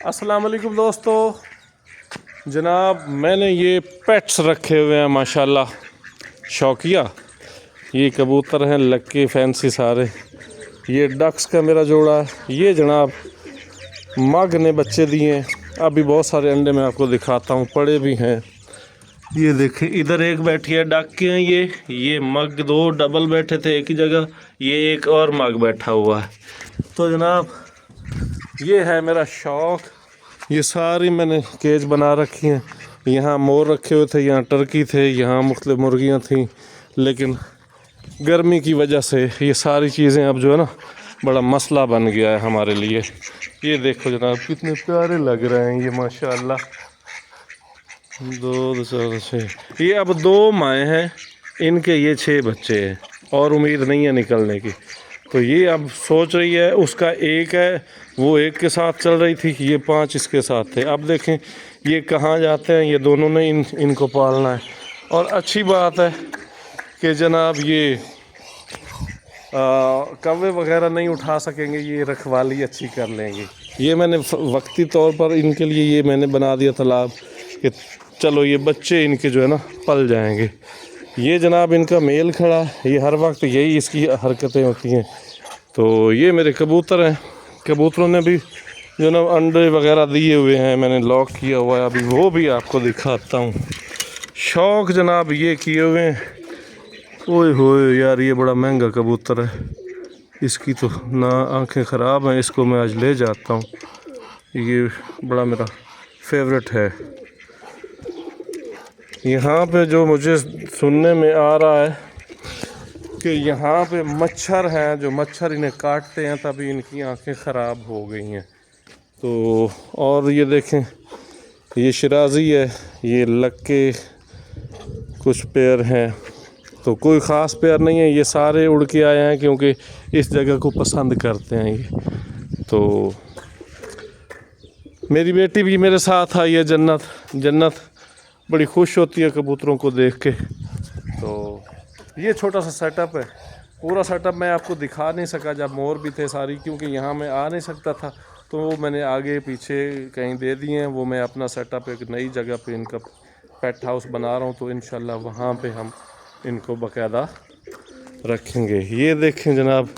अस्सलाम वालेकुम दोस्तों। जनाब मैंने ये पेट्स रखे हुए हैं माशाल्लाह, शौकिया। ये कबूतर हैं लक्की फैंसी सारे। ये डक्स का मेरा जोड़ा है। ये जनाब मग ने बच्चे दिए हैं। अभी बहुत सारे अंडे मैं आपको दिखाता हूँ, पड़े भी हैं। ये देखें, इधर एक बैठी है डक के हैं। ये मग दो डबल बैठे थे एक ही जगह, ये एक और मग बैठा हुआ है। तो जनाब ये है मेरा शौक़। ये सारी मैंने केज बना रखी हैं। यहाँ मोर रखे हुए थे, यहाँ टर्की थे, यहाँ मुख्तलिफ मुर्गियाँ थीं, लेकिन गर्मी की वजह से ये सारी चीज़ें अब जो है ना बड़ा मसला बन गया है हमारे लिए। ये देखो जनाब कितने प्यारे लग रहे हैं ये माशाल्लाह। दो चार छः, ये अब 2 माएँ हैं, इनके ये 6 बच्चे हैं और उम्मीद नहीं है निकलने की। तो ये अब सोच रही है, उसका एक है, वो एक के साथ चल रही थी, ये 5 इसके साथ थे। अब देखें ये कहाँ जाते हैं, ये दोनों ने इनको पालना है। और अच्छी बात है कि जनाब ये कौवे वगैरह नहीं उठा सकेंगे, ये रखवाली अच्छी कर लेंगे। ये मैंने वक्ती तौर पर इनके लिए ये मैंने बना दिया तालाब कि चलो ये बच्चे इनके जो है ना पल जाएंगे। ये जनाब इनका मेल खड़ा, ये हर वक्त यही इसकी हरकतें होती हैं। तो ये मेरे कबूतर हैं। कबूतरों ने भी जो ना अंडे वगैरह दिए हुए हैं, मैंने लॉक किया हुआ है, अभी वो भी आपको दिखाता हूँ। शौक़ जनाब ये किए हुए हैं। ओए होए यार, ये बड़ा महंगा कबूतर है, इसकी तो ना आंखें ख़राब हैं, इसको मैं आज ले जाता हूँ। ये बड़ा मेरा फेवरेट है। यहाँ पे जो मुझे सुनने में आ रहा है कि यहाँ पे मच्छर हैं, जो मच्छर इन्हें काटते हैं तभी इनकी आंखें ख़राब हो गई हैं। तो और ये देखें, ये शिराज़ी है, ये लक्के कुछ पेयर हैं। तो कोई ख़ास पेयर नहीं है, ये सारे उड़ के आए हैं क्योंकि इस जगह को पसंद करते हैं ये। तो मेरी बेटी भी मेरे साथ आई है, जन्नत बड़ी खुश होती है कबूतरों को देख के। तो ये छोटा सा सेटअप है। पूरा सेटअप मैं आपको दिखा नहीं सका, जब मोर भी थे सारी, क्योंकि यहाँ मैं आ नहीं सकता था, तो वो मैंने आगे पीछे कहीं दे दिए हैं। वो मैं अपना सेटअप एक नई जगह पे इनका पेट हाउस बना रहा हूँ, तो इंशाल्लाह वहाँ पे हम इनको बाकायदा रखेंगे। ये देखें जनाब,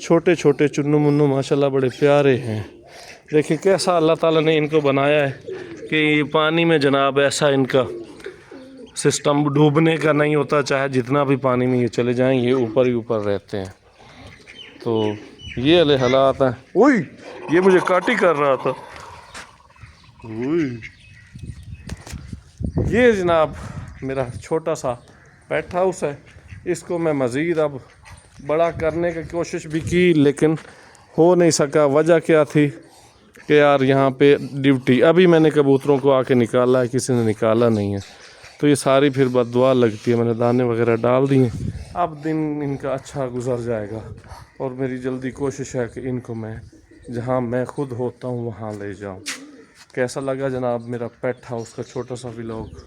छोटे छोटे चुन्नू मुन्नू माशाल्लाह बड़े प्यारे हैं। देखिए कैसा अल्लाह ताला ने इनको बनाया है कि पानी में जनाब ऐसा इनका सिस्टम डूबने का नहीं होता, चाहे जितना भी पानी में ये चले जाएं, ये ऊपर ही ऊपर रहते हैं। तो ये वाले हालात हैं। ओए ये मुझे काटी कर रहा था। ओए ये जनाब मेरा छोटा सा पेट हाउस है। इसको मैं मज़ीद अब बड़ा करने की कोशिश भी की, लेकिन हो नहीं सका। वजह क्या थी कि यार यहाँ पे ड्यूटी, अभी मैंने कबूतरों को आके निकाला है, किसी ने निकाला नहीं है, तो ये सारी फिर बददुआ लगती है। मैंने दाने वगैरह डाल दिए, अब दिन इनका अच्छा गुजर जाएगा। और मेरी जल्दी कोशिश है कि इनको मैं जहाँ मैं खुद होता हूँ वहाँ ले जाऊँ। कैसा लगा जनाब मेरा पेट हाउस का छोटा सा व्लॉग?